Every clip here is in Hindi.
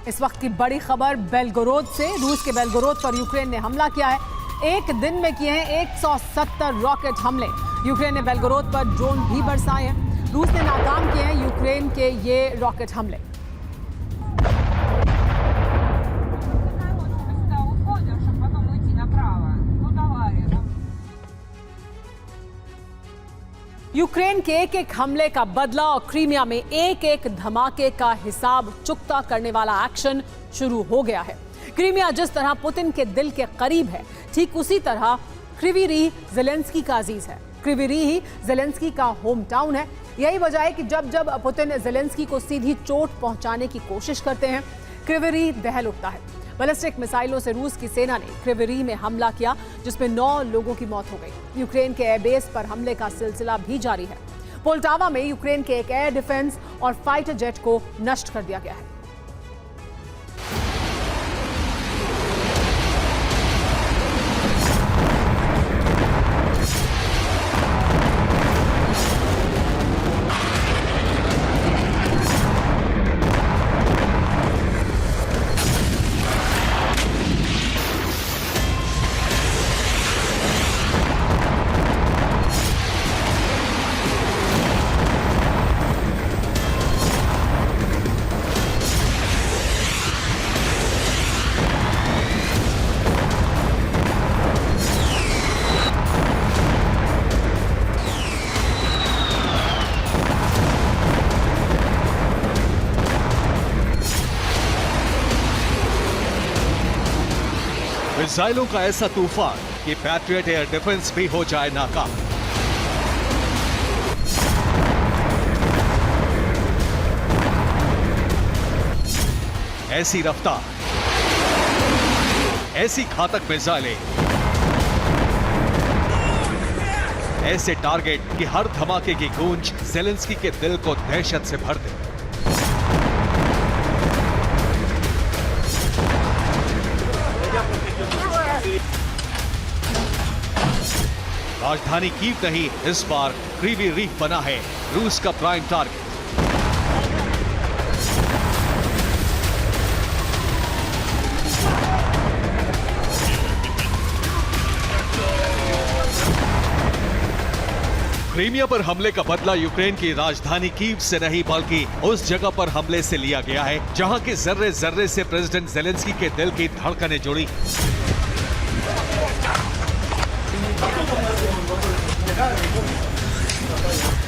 इस वक्त की बड़ी खबर बेलगोरोद से। रूस के बेलगोरोद पर यूक्रेन ने हमला किया है। एक दिन में किए हैं 170 रॉकेट हमले। यूक्रेन ने बेलगोरोद पर ड्रोन भी बरसाए हैं। रूस ने नाकाम किए हैं यूक्रेन के ये रॉकेट हमले। यूक्रेन के एक एक हमले का बदला और क्रीमिया में एक एक धमाके का हिसाब चुकता करने वाला एक्शन शुरू हो गया है। क्रीमिया जिस तरह पुतिन के दिल के करीब है, ठीक उसी तरह क्रिवी रीह ज़ेलेंस्की का अजीज है। क्रिवी रीह ही ज़ेलेंस्की का होम टाउन है। यही वजह है कि जब जब पुतिन ज़ेलेंस्की को सीधी चोट पहुंचाने की कोशिश करते हैं, क्रिवी रीह दहल उठता है। बैलिस्टिक मिसाइलों से रूस की सेना ने क्रिवी रीह में हमला किया, जिसमें 9 लोगों की मौत हो गई। यूक्रेन के एयरबेस पर हमले का सिलसिला भी जारी है। पोल्टावा में यूक्रेन के एक एयर डिफेंस और फाइटर जेट को नष्ट कर दिया गया है। मिसाइलों का ऐसा तूफान कि पैट्रियट एयर डिफेंस भी हो जाए नाकाम। ऐसी रफ्तार, ऐसी घातक मिसाइलें, ऐसे टारगेट कि हर धमाके की गूंज ज़ेलेंस्की के दिल को दहशत से भर दे। राजधानी कीव नहीं, इस बार क्रिवी रीह बना है रूस का प्राइम टारगेट। क्रीमिया पर हमले का बदला यूक्रेन की राजधानी कीव से नहीं, बल्कि उस जगह पर हमले से लिया गया है जहां के जर्रे जर्रे से प्रेसिडेंट ज़ेलेंस्की के दिल की धड़कनें जुड़ी।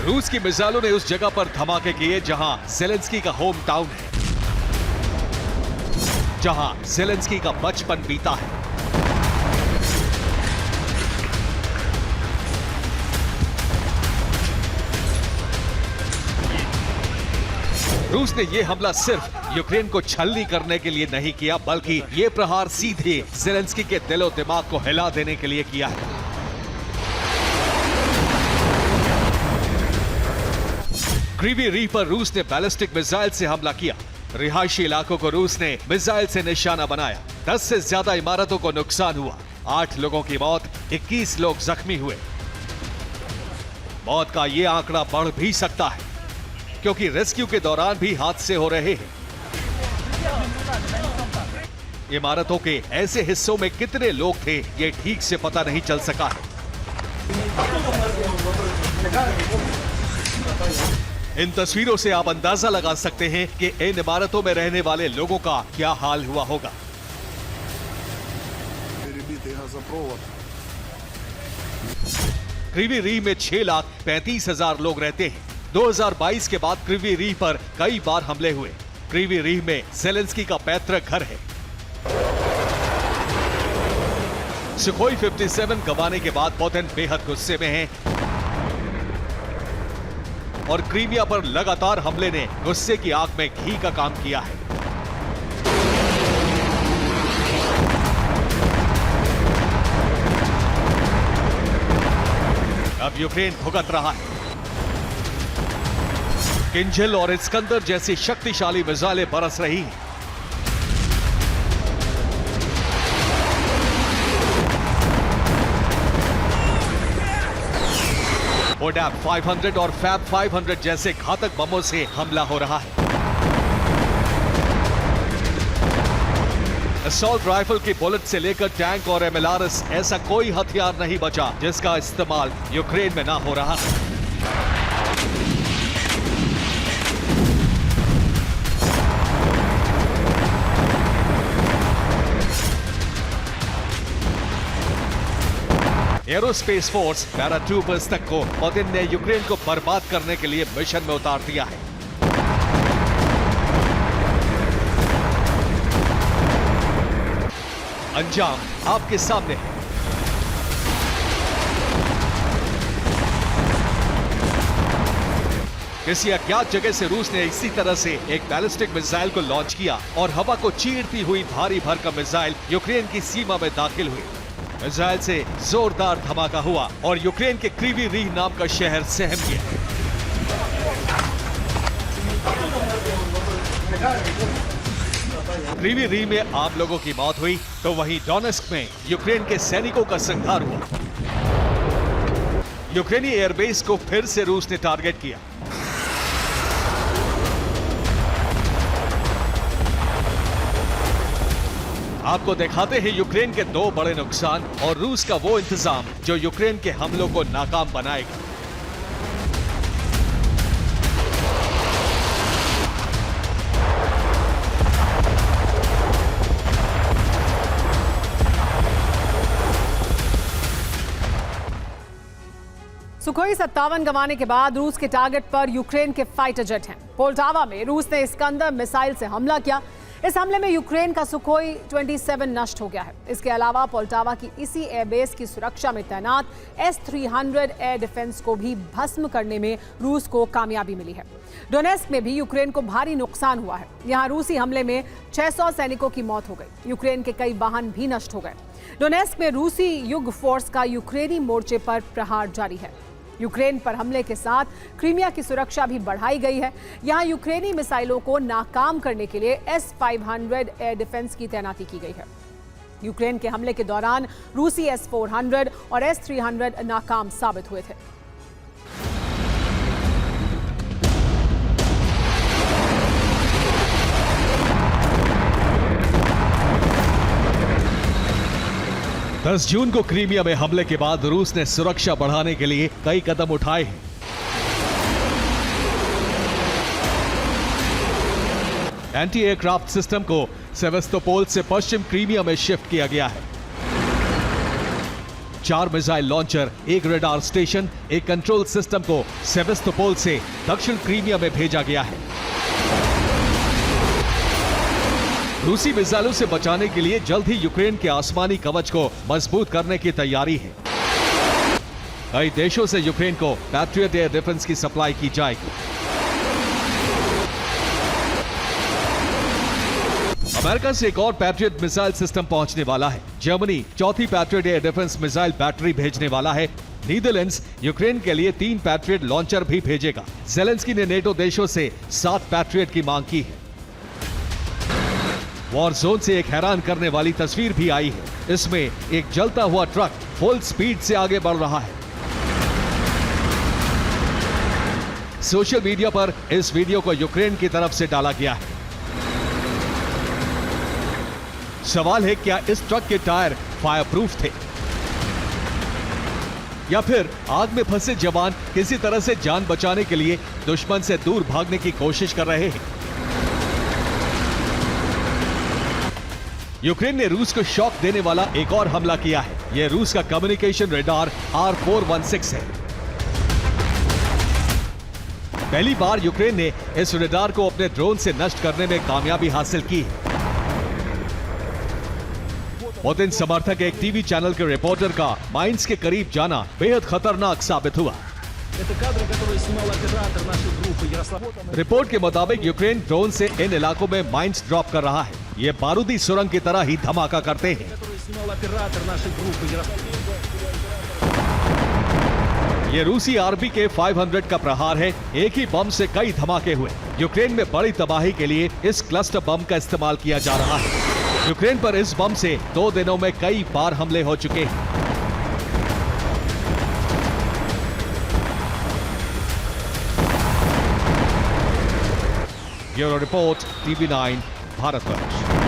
रूस की मिसाइलों ने उस जगह पर धमाके किए जहां ज़ेलेंस्की का होम टाउन है, जहां ज़ेलेंस्की का बचपन बीता है। रूस ने यह हमला सिर्फ यूक्रेन को छलनी करने के लिए नहीं किया, बल्कि यह प्रहार सीधे ज़ेलेंस्की के दिलो दिमाग को हिला देने के लिए किया है। क्रिवी रीह पर रूस ने बैलिस्टिक मिसाइल से हमला किया। रिहायशी इलाकों को रूस ने मिसाइल से निशाना बनाया। 10 से ज्यादा इमारतों को नुकसान हुआ। 8 लोगों की मौत, 21 लोग जख्मी हुए। मौत का यह आंकड़ा बढ़ भी सकता है, क्योंकि रेस्क्यू के दौरान भी हादसे हो रहे हैं। इमारतों के ऐसे हिस्सों में कितने लोग थे, यह ठीक से पता नहीं चल सका है। इन तस्वीरों से आप अंदाजा लगा सकते हैं कि इन इमारतों में रहने वाले लोगों का क्या हाल हुआ होगा। क्रिवी रीह में 6,35,000 लोग रहते हैं। 2022 के बाद क्रिवी रीह पर कई बार हमले हुए। क्रिवी रीह में ज़ेलेंस्की का पैतृक घर है। सुखोई 57 गंवाने के बाद पुतिन बेहद गुस्से में हैं और क्रीमिया पर लगातार हमले ने गुस्से की आग में घी का काम किया है। अब यूक्रेन भुगत रहा है। किंजल और इस्कंदर जैसी शक्तिशाली मिसाइलें बरस रही हैं। ओडैप 500 और फैब 500 जैसे घातक बमों से हमला हो रहा है। असॉल्ट राइफल की बुलेट से लेकर टैंक और MLRS, ऐसा कोई हथियार नहीं बचा जिसका इस्तेमाल यूक्रेन में ना हो रहा। एरोस्पेस फोर्स पैराट्रूपर्स तक को पुतिन ने यूक्रेन को बर्बाद करने के लिए मिशन में उतार दिया है। अंजाम आपके सामने है। किसी अज्ञात जगह से रूस ने इसी तरह से एक बैलिस्टिक मिसाइल को लॉन्च किया और हवा को चीरती हुई भारी भरकम मिसाइल यूक्रेन की सीमा में दाखिल हुई। मिसाइल से जोरदार धमाका हुआ और यूक्रेन के क्रीवी रीह नाम का शहर सहम गया। क्रीवी रीह में आम लोगों की मौत हुई तो वहीं डोनेस्क में यूक्रेन के सैनिकों का संहार हुआ। यूक्रेनी एयरबेस को फिर से रूस ने टारगेट किया। आपको दिखाते हैं यूक्रेन के दो बड़े नुकसान और रूस का वो इंतजाम जो यूक्रेन के हमलों को नाकाम बनाएगा। सुखोई 57 गंवाने के बाद रूस के टारगेट पर यूक्रेन के फाइटर जेट हैं। पोल्टावा में रूस ने इस्कंदर मिसाइल से हमला किया। इस हमले में यूक्रेन का सुखोई 27 नष्ट हो गया है। इसके अलावा पोल्टावा की इसी एयरबेस की सुरक्षा में तैनात S-300 एयर डिफेंस को भी भस्म करने में रूस को कामयाबी मिली है। डोनेस्क में भी यूक्रेन को भारी नुकसान हुआ है। यहां रूसी हमले में 600 सैनिकों की मौत हो गई। यूक्रेन के कई वाहन भी नष्ट हो गए। डोनेस्क में रूसी युग फोर्स का यूक्रेनी मोर्चे पर प्रहार जारी है। यूक्रेन पर हमले के साथ क्रीमिया की सुरक्षा भी बढ़ाई गई है। यहां यूक्रेनी मिसाइलों को नाकाम करने के लिए S-500 एयर डिफेंस की तैनाती की गई है। यूक्रेन के हमले के दौरान रूसी S-400 और S-300 नाकाम साबित हुए थे। दस जून को क्रीमिया में हमले के बाद रूस ने सुरक्षा बढ़ाने के लिए कई कदम उठाए हैं। एंटी एयरक्राफ्ट सिस्टम को सेवेस्तोपोल से पश्चिम क्रीमिया में शिफ्ट किया गया है। 4 missile launcher, 1 radar station, 1 control system को सेवेस्तोपोल से दक्षिण क्रीमिया में भेजा गया है। रूसी मिसाइलों से बचाने के लिए जल्द ही यूक्रेन के आसमानी कवच को मजबूत करने की तैयारी है। कई देशों से यूक्रेन को पैट्रियट एयर डिफेंस की सप्लाई की जाएगी। अमेरिका से एक और पैट्रियट मिसाइल सिस्टम पहुंचने वाला है। जर्मनी चौथी patriot air defence missile battery भेजने वाला है। नीदरलैंड्स यूक्रेन के लिए 3 पैट्रियट लॉन्चर भी भेजेगा। जेलेंस्की ने नेटो देशों से 7 पैट्रियट की मांग की है। वॉर जोन से एक हैरान करने वाली तस्वीर भी आई है। इसमें एक जलता हुआ ट्रक फुल स्पीड से आगे बढ़ रहा है। सोशल मीडिया पर इस वीडियो को यूक्रेन की तरफ से डाला गया है। सवाल है, क्या इस ट्रक के टायर फायर प्रूफ थे या फिर आग में फंसे जवान किसी तरह से जान बचाने के लिए दुश्मन से दूर भागने की कोशिश कर रहे हैं? यूक्रेन ने रूस को शॉक देने वाला एक और हमला किया है। यह रूस का कम्युनिकेशन रडार R416 है। पहली बार यूक्रेन ने इस रडार को अपने ड्रोन से नष्ट करने में कामयाबी हासिल की है। पुतिन समर्थक एक टीवी चैनल के रिपोर्टर का माइंस के करीब जाना बेहद खतरनाक साबित हुआ। रिपोर्ट के मुताबिक यूक्रेन ड्रोन से इन इलाकों में माइंस ड्रॉप कर रहा है। ये बारूदी सुरंग की तरह ही धमाका करते हैं। ये रूसी आर्मी के 500 का प्रहार है। एक ही बम से कई धमाके हुए। यूक्रेन में बड़ी तबाही के लिए इस क्लस्टर बम का इस्तेमाल किया जा रहा है। यूक्रेन पर इस बम से 2 दिनों में कई बार हमले हो चुके हैं। Bureau report, TV9 Bharatvarsh.